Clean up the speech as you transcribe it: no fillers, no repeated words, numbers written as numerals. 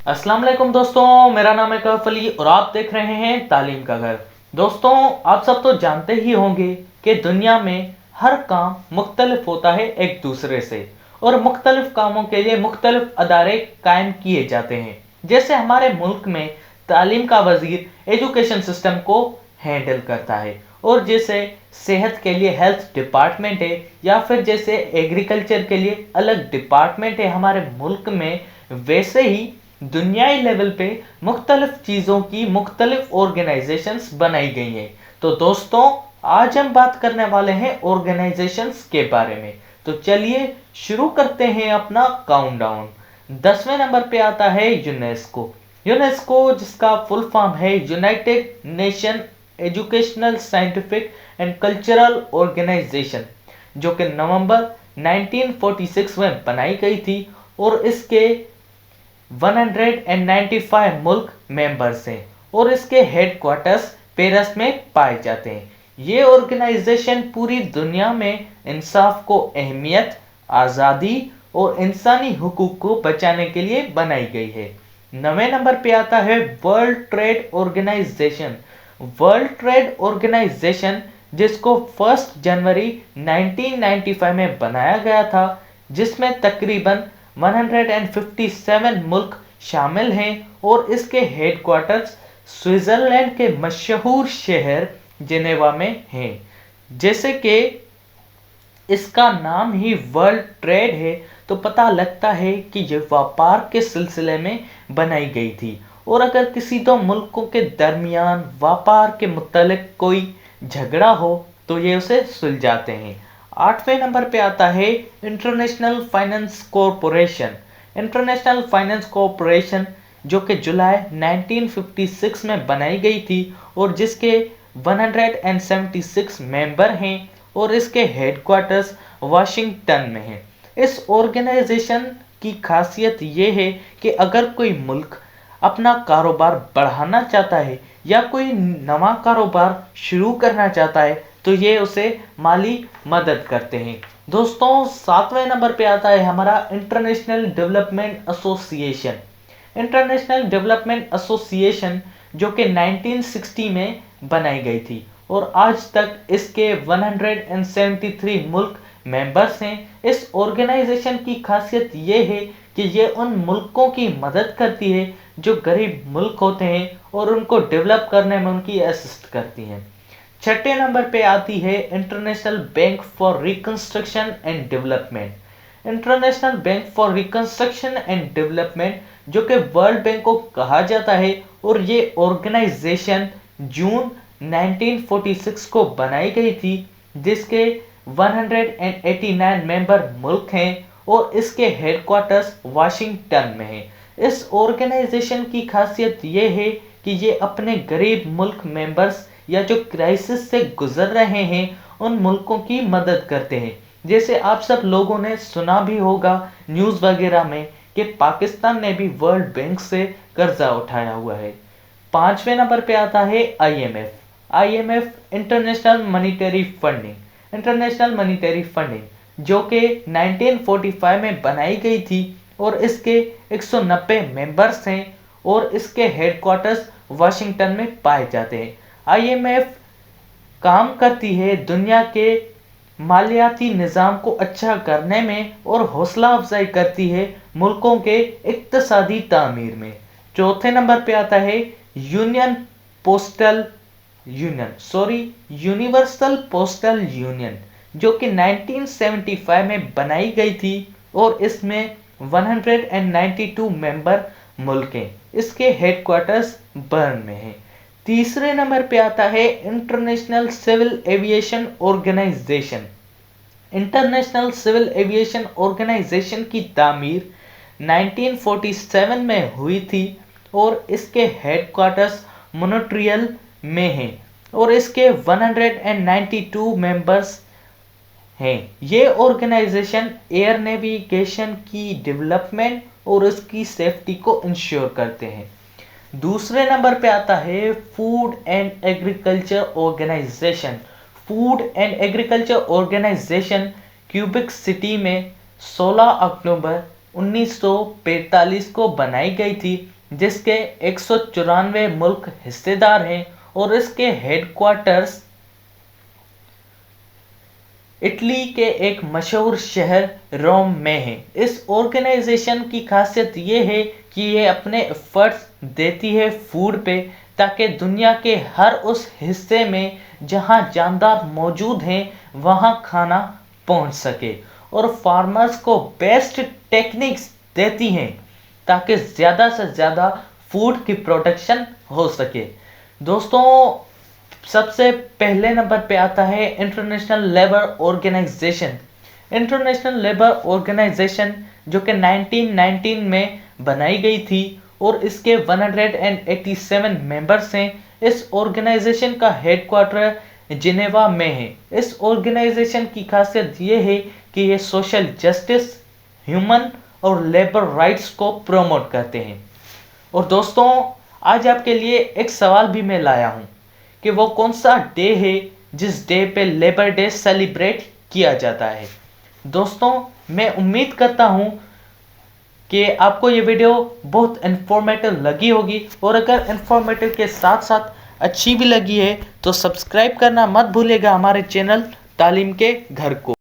अस्सलाम वालेकुम दोस्तों, मेरा नाम है कैफ अली और आप देख रहे हैं तालीम का घर। दोस्तों, आप सब तो जानते ही होंगे कि दुनिया में हर काम मुख्तलिफ होता है एक दूसरे से, और मुख्तलिफ कामों के लिए मुख्तलिफ अदारे कायम किए जाते हैं। जैसे हमारे मुल्क में तालीम का वजीर एजुकेशन सिस्टम को हैंडल करता है, और जैसे सेहत के लिए हेल्थ डिपार्टमेंट है, या फिर जैसे एग्रीकल्चर के लिए अलग डिपार्टमेंट है हमारे मुल्क में, वैसे ही दुनियाई लेवल पे मुख्तलिफ चीज़ों की मुख्तलिफ ऑर्गेनाइजेशंस बनाई गई हैं। तो दोस्तों, आज हम बात करने वाले हैं ऑर्गेनाइजेशंस के बारे में। तो चलिए शुरू करते हैं अपना काउंटडाउन। 10वें नंबर पे आता है यूनेस्को। यूनेस्को, जिसका फुल फॉर्म है United Nation Educational Scientific and Cultural Organisation, जो कि नवंबर 1946 में बनाई गई थी, और इसके 195 मुल्क मेंबर्स हैं, और इसके हेडक्वार्टर्स पेरिस में पाए जाते हैं। ये ऑर्गेनाइजेशन पूरी दुनिया में इंसाफ को अहमियत, आज़ादी और इंसानी हुकूक को बचाने के लिए बनाई गई है। 9वें नंबर पे आता है World Trade Organisation. World Trade Organisation, जिसको 1 जनवरी 1995 में बनाया गया था, जिसमें तकरीबन 157 मुल्क शामिल हैं, और इसके हेडक्वार्टर्स स्विट्जरलैंड के मशहूर शहर जिनेवा में हैं। जैसे कि इसका नाम ही वर्ल्ड ट्रेड है, तो पता लगता है कि यह व्यापार के सिलसिले में बनाई गई थी, और अगर किसी दो मुल्कों के दरमियान व्यापार के मुतालिक कोई झगड़ा हो तो ये उसे सुलझाते हैं। 8वें नंबर पे आता है international finance corporation. International finance corporation, जो कि जुलाई 1956 में बनाई गई थी, और जिसके 176 मेंबर हैं, और इसके हेडक्वार्टर्स वाशिंगटन में हैं। इस ऑर्गेनाइजेशन की खासियत ये है कि अगर कोई मुल्क अपना कारोबार बढ़ाना चाहता है या कोई नवा कारोबार शुरू करना चाहता है, तो ये उसे माली मदद करते हैं। दोस्तों, 7वें नंबर पे आता है हमारा international development association. International development association, जो कि 1960 में बनाई गई थी, और आज तक इसके 173 मुल्क मेंबर्स हैं। इस ऑर्गेनाइजेशन की खासियत ये है कि ये उन मुल्कों की मदद करती है जो गरीब मुल्क होते हैं, और उनको डेवलप करने में उनकी असिस्ट करती हैं। 6ठे नंबर पे आती है international bank for reconstruction and development. International bank for reconstruction and development, जो कि वर्ल्ड बैंक को कहा जाता है, और ये ऑर्गेनाइजेशन जून 1946 को बनाई गई थी, जिसके 189 मेंबर मुल्क हैं, और इसके हेडक्वार्टर्स वाशिंगटन में हैं। इस ऑर्गेनाइजेशन की खासियत ये है कि ये अपने गरीब मुल्क मेंबर्स या जो क्राइसिस से गुजर रहे हैं उन मुल्कों की मदद करते हैं। जैसे आप सब लोगों ने सुना भी होगा न्यूज़ वगैरह में कि पाकिस्तान ने भी वर्ल्ड बैंक से कर्जा उठाया हुआ है। 5वें नंबर पे आता है IMF. IMF international monetary funding. International monetary funding, जो कि 1945 में बनाई गई थी, और इसके 190 मेंबर्स हैं, और इसके हेडक्वार्टर्स वाशिंगटन में पाए जाते हैं। आईएमएफ काम करती है दुनिया के मालियाती निज़ाम को अच्छा करने में, और हौसला अफजाई करती है मुल्कों के इक्तसादी तामीर में। चौथे नंबर पे आता है यूनिवर्सल पोस्टल यूनियन, जो कि 1975 में बनाई गई थी, और इसमें 192 मेंबर मुल्क हैं। इसके हेडक्वार्टर्स बर्न में हैं। तीसरे नंबर पे आता है International Civil Aviation Organisation. International Civil Aviation Organisation की तामीर 1947 में हुई थी, और इसके हेडक्वार्टर्स मॉन्ट्रियल में हैं, और इसके 192 मेंबर्स हैं। ये ऑर्गेनाइजेशन एयर नेविगेशन की डेवलपमेंट और उसकी सेफ्टी को इंश्योर करते हैं। दूसरे नंबर पे आता है Food and Agriculture Organisation. Food and Agriculture Organisation Quebec City में 16 अक्टूबर 1945 को बनाई गई थी, जिसके 194 मुल्क हिस्सेदार हैं और इसके हेडक्वार्टर्स इटली के एक मशहूर शहर रोम में है। इस ऑर्गेनाइजेशन की खासियत ये है कि ये अपने एफर्ट्स देती है फूड पे, ताकि दुनिया के हर उस हिस्से में जहां जानदार मौजूद हैं वहां खाना पहुंच सके, और फार्मर्स को बेस्ट टेक्निक्स देती हैं ताकि ज़्यादा से ज़्यादा फूड की प्रोडक्शन हो सके। दोस्तों, सबसे पहले नंबर पे आता है International Labour Organisation. International Labour Organisation जो कि 1919 में बनाई गई थी और इसके 187 मेंबर्स हैं। इस ऑर्गेनाइजेशन का हेडक्वार्टर जिनेवा में है। इस ऑर्गेनाइजेशन की खासियत ये है कि ये सोशल जस्टिस, ह्यूमन और लेबर राइट्स को प्रमोट करते हैं। और दोस्तों, आज आपके लिए एक सवाल भी मैं लाया हूं कि वो कौन सा डे है जिस डे पे लेबर डे सेलिब्रेट किया जाता है। दोस्तों, मैं उम्मीद करता हूं कि आपको ये वीडियो बहुत इन्फॉर्मेटिव लगी होगी, और अगर इन्फॉर्मेटिव के साथ साथ अच्छी भी लगी है तो सब्सक्राइब करना मत भूलिएगा हमारे चैनल तालीम के घर को।